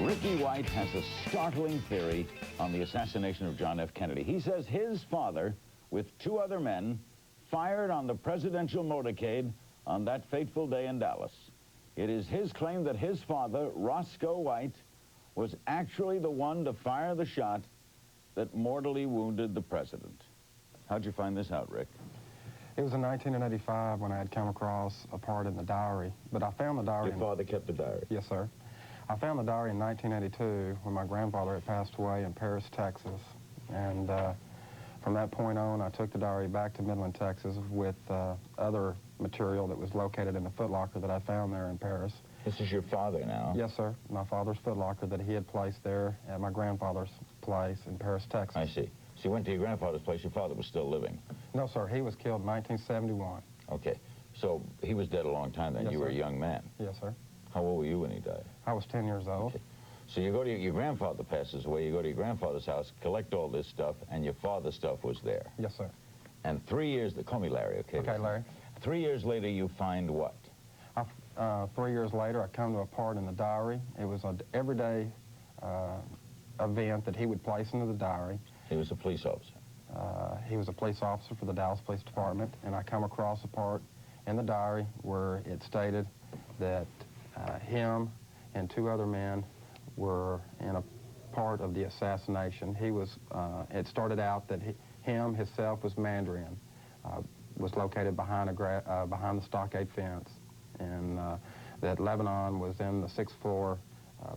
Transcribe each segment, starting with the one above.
Ricky White has a startling theory on the assassination of John F. Kennedy. He says his father, with 2 other men, fired on the presidential motorcade on that fateful day in Dallas. It is his claim that his father, Roscoe White, was actually the one to fire the shot that mortally wounded the president. How'd you find this out, Rick? It was in 1985 when I had come across a part in the diary, but I found the diary... Your father kept the diary? Yes, sir. I found the diary in 1982 when my grandfather had passed away in Paris, Texas. And from that point on, I took the diary back to Midland, Texas with other material that was located in the footlocker that I found there in Paris. This is your father now? Yes, sir. My father's footlocker that he had placed there at my grandfather's place in Paris, Texas. I see. So you went to your grandfather's place. Your father was still living? No, sir. He was killed in 1971. Okay. So he was dead a long time then. Yes, you were sir. a young man? Yes, sir. How old were you when he died? I was 10 years old. Okay. So you go to your grandfather passes away, you go to your grandfather's house, collect all this stuff, and your father's stuff was there. Yes, sir. And 3 years, call me Larry, okay? Okay, Larry. 3 years later, you find what? 3 years later, I come to a part in the diary. It was an everyday event that he would place into the diary. He was a police officer? He was a police officer for the Dallas Police Department, and I come across a part in the diary where it stated that him and 2 other men were in a part of the assassination. He was, it started out that himself was MANDARIN, was located behind behind the stockade fence, and that Lebanon was in the 6th floor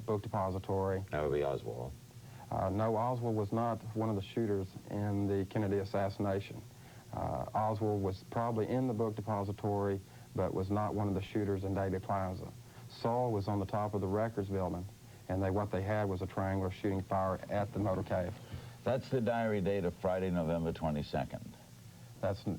book depository. That would be Oswald. No, Oswald was not one of the shooters in the Kennedy assassination. Oswald was probably in the book depository, but was not one of the shooters in Dealey Plaza. Saul was on the top of the records building, and what they had was a triangular shooting fire at the motorcade. That's the diary date of Friday, November 22nd.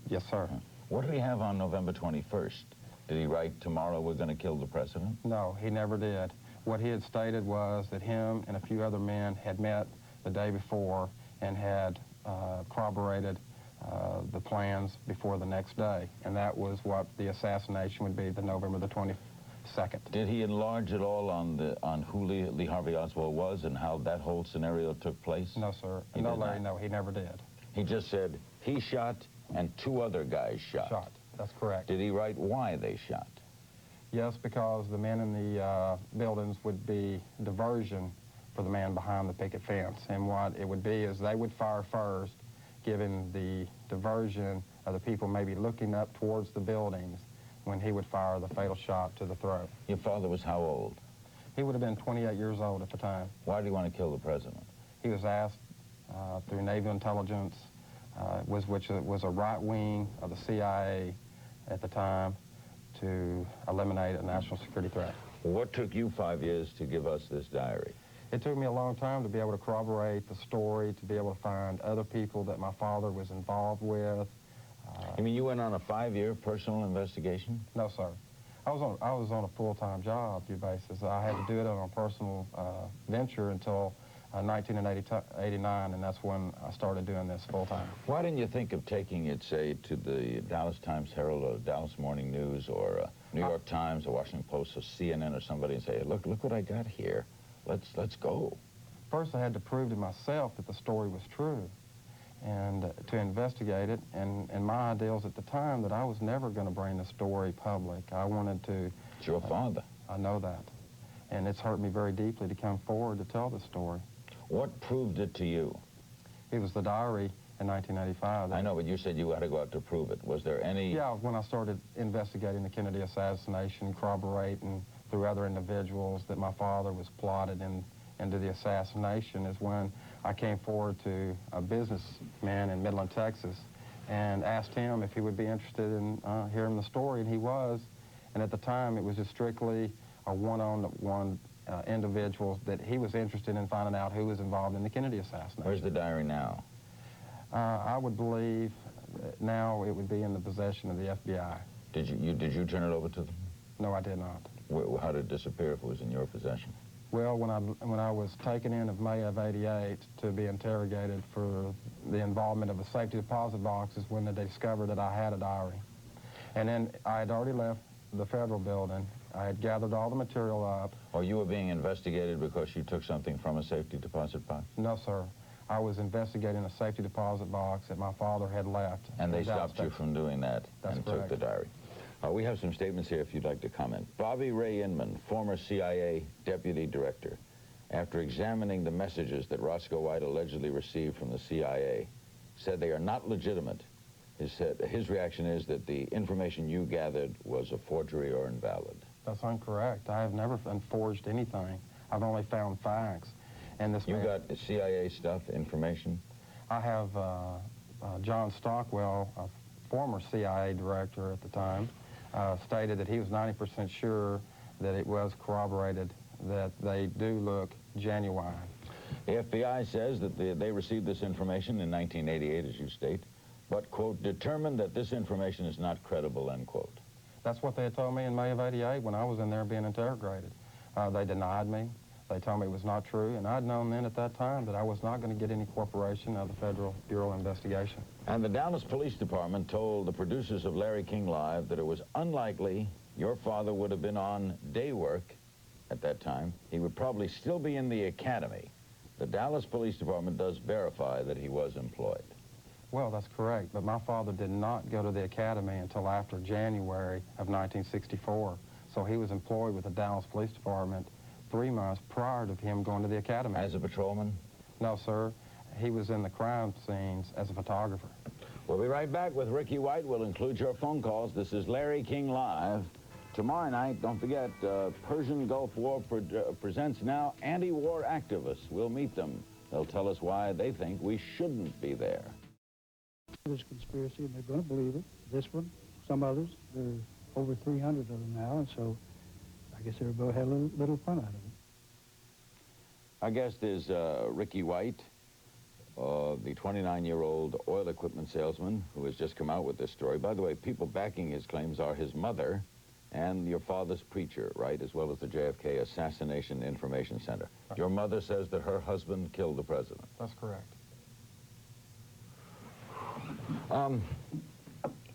Yes, sir. What did he have on November 21st? Did he write, "Tomorrow we're going to kill the president"? No, he never did. What he had stated was that him and a few other men had met the day before and had corroborated the plans before the next day, and that was what the assassination would be, the November the 22nd. Did he enlarge at all on who Lee Harvey Oswald was and how that whole scenario took place? No, sir. No, Larry, no, he never did. He just said he shot and 2 other guys shot. That's correct. Did he write why they shot? Yes, because the men in the buildings would be diversion for the man behind the picket fence. And what it would be is they would fire first, giving the diversion of the people maybe looking up towards the buildings when he would fire the fatal shot to the throat. Your father was how old? He would have been 28 years old at the time. Why did he want to kill the president? He was asked through Naval intelligence, which was a right wing of the CIA at the time, to eliminate a national security threat. What took you 5 years to give us this diary? It took me a long time to be able to corroborate the story, to be able to find other people that my father was involved with. You mean you went on a 5-year personal investigation? No, sir. I was on a full-time job basis. I had to do it on a personal venture until 1989, and that's when I started doing this full-time. Why didn't you think of taking it, say, to the Dallas Times-Herald or Dallas Morning News or New York Times or Washington Post or CNN or somebody and say, look what I got here. Let's go. First, I had to prove to myself that the story was true and to investigate it. And my ideals at the time that I was never going to bring the story public. I wanted to... It's your father. I know that. And it's hurt me very deeply to come forward to tell the story. What proved it to you? It was the diary in 1985. I know, but you said you had to go out to prove it. Was there any... Yeah, when I started investigating the Kennedy assassination, corroborating through other individuals that my father was plotted into the assassination, is when I came forward to a businessman in Midland, Texas, and asked him if he would be interested in hearing the story, and he was. And at the time, it was just strictly a one-on-one individual that he was interested in finding out who was involved in the Kennedy assassination. Where's the diary now? I would believe now it would be in the possession of the FBI. Did you turn it over to them? No, I did not. How did it disappear if it was in your possession? Well, when I was taken in of May of '88 to be interrogated for the involvement of a safety deposit box is when they discovered that I had a diary. And then I had already left the federal building. I had gathered all the material up. Or you were being investigated because you took something from a safety deposit box? No, sir. I was investigating a safety deposit box that my father had left. And they stopped you from doing that and took the diary. We have some statements here if you'd like to comment. Bobby Ray Inman, former CIA deputy director, after examining the messages that Roscoe White allegedly received from the CIA, said they are not legitimate. His reaction is that the information you gathered was a forgery or invalid. That's incorrect. I have never forged anything. I've only found facts. And this You got CIA stuff, information? I have John Stockwell, a former CIA director at the time, stated that he was 90% sure that it was corroborated, that they do look genuine. The FBI says that they received this information in 1988, as you state, but, quote, determined that this information is not credible, end quote. That's what they had told me in May of '88 when I was in there being interrogated. They denied me. They told me it was not true, and I'd known then at that time that I was not going to get any cooperation out of the Federal Bureau of Investigation. And the Dallas Police Department told the producers of Larry King Live that it was unlikely your father would have been on day work at that time. He would probably still be in the academy. The Dallas Police Department does verify that he was employed. Well, that's correct, but my father did not go to the academy until after January of 1964. So he was employed with the Dallas Police Department 3 months prior to him going to the academy. As a patrolman? No, sir. He was in the crime scenes as a photographer. We'll be right back with Ricky White. We'll include your phone calls. This is Larry King Live. Tomorrow night, don't forget, Persian Gulf War presents now anti-war activists. We'll meet them. They'll tell us why they think we shouldn't be there. This conspiracy, and they're going to believe it. This one, some others, there are over 300 of them now, and so I guess everybody had a little fun out of it. Our guest is Ricky White, the 29-year-old oil equipment salesman who has just come out with this story. By the way, people backing his claims are his mother and your father's preacher, right, as well as the JFK Assassination Information Center. Right. Your mother says that her husband killed the president. That's correct.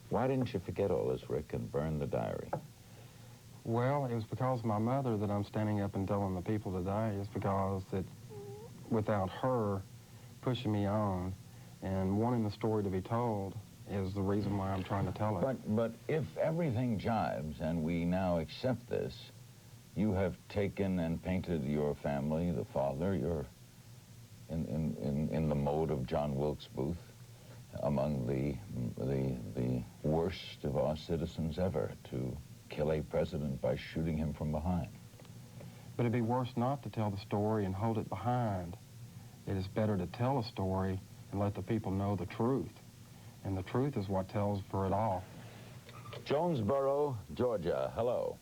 Why didn't you forget all this, Rick, and burn the diary? Well, it was because of my mother that I'm standing up and telling the people today. It's because that without her pushing me on and wanting the story to be told is the reason why I'm trying to tell it. But if everything jives and we now accept this, you have taken and painted your family, the father, you're in the mode of John Wilkes Booth, among the worst of our citizens ever, to kill a president by shooting him from behind. But it'd be worse not to tell the story and hold it behind. It is better to tell a story and let the people know the truth. And the truth is what tells for it all. Jonesboro, Georgia, hello.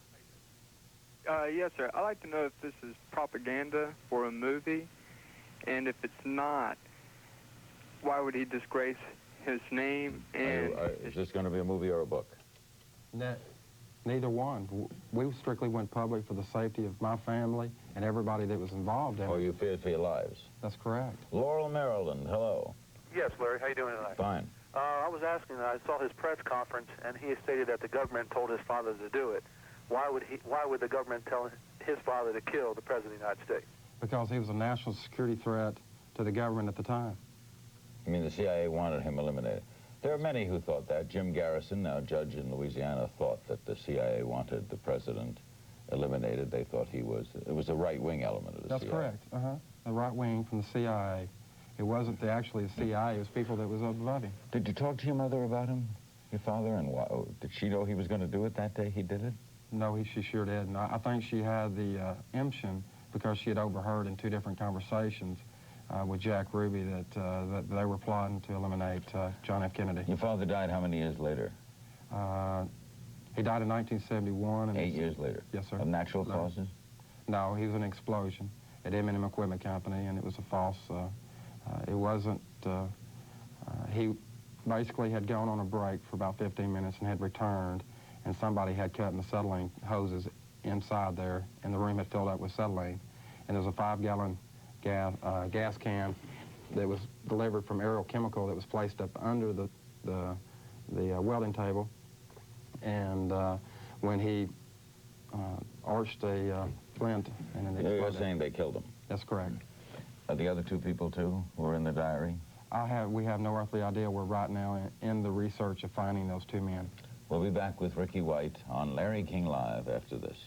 Yes, sir. I'd like to know if this is propaganda for a movie, and if it's not, why would he disgrace his name? And is this going to be a movie or a book? Neither one. We strictly went public for the safety of my family and everybody that was involved in it. Oh, you feared for your lives? That's correct. Laurel, Maryland, hello. Yes, Larry. How you doing tonight? Fine. I was asking, I saw his press conference, and he stated that the government told his father to do it. Why would the government tell his father to kill the President of the United States? Because he was a national security threat to the government at the time. I mean, the CIA wanted him eliminated. There are many who thought that. Jim Garrison, now judge in Louisiana, thought that the CIA wanted the president eliminated. They thought it was a right-wing element of the CIA. That's correct. A right wing from the CIA. It wasn't actually the CIA, it was people that was above him. Did you talk to your mother about him, your father, and why, did she know he was going to do it that day he did it? No, she sure did. And I think she had the emption because she had overheard in 2 different conversations with Jack Ruby that they were plotting to eliminate John F. Kennedy. Your father died how many years later? He died in 1971. And 8 years later? Yes, sir. Of natural causes? No, he was an explosion at M&M Equipment Company, and it was a false... it wasn't... he basically had gone on a break for about 15 minutes and had returned, and somebody had cut in the acetylene hoses inside there, and the room had filled up with acetylene. And there was a 5-gallon gas can that was delivered from Aerial Chemical that was placed up under the welding table. And when he arched a flint and then You're exploded. saying they killed him. That's correct. Are the other two people, too, who are in the diary? We have no earthly idea. We're right now in the research of finding those two men. We'll be back with Ricky White on Larry King Live after this.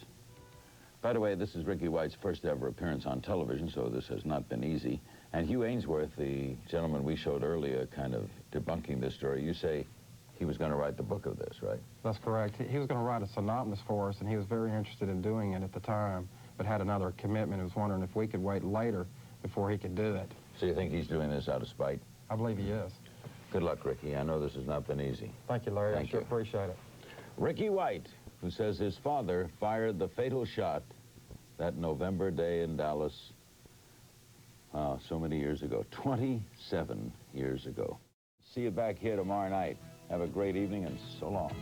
By the way, this is Ricky White's first ever appearance on television, so this has not been easy. And Hugh Ainsworth, the gentleman we showed earlier, kind of debunking this story, you say he was going to write the book of this, right? That's correct. He was going to write a synopsis for us, and he was very interested in doing it at the time, but had another commitment. He was wondering if we could wait later before he could do it. So you think he's doing this out of spite? I believe he is. Good luck, Ricky. I know this has not been easy. Thank you, Larry. Thank I sure you. appreciate it. Ricky White, who says his father fired the fatal shot that November day in Dallas, so many years ago, 27 years ago. See you back here tomorrow night. Have a great evening and so long.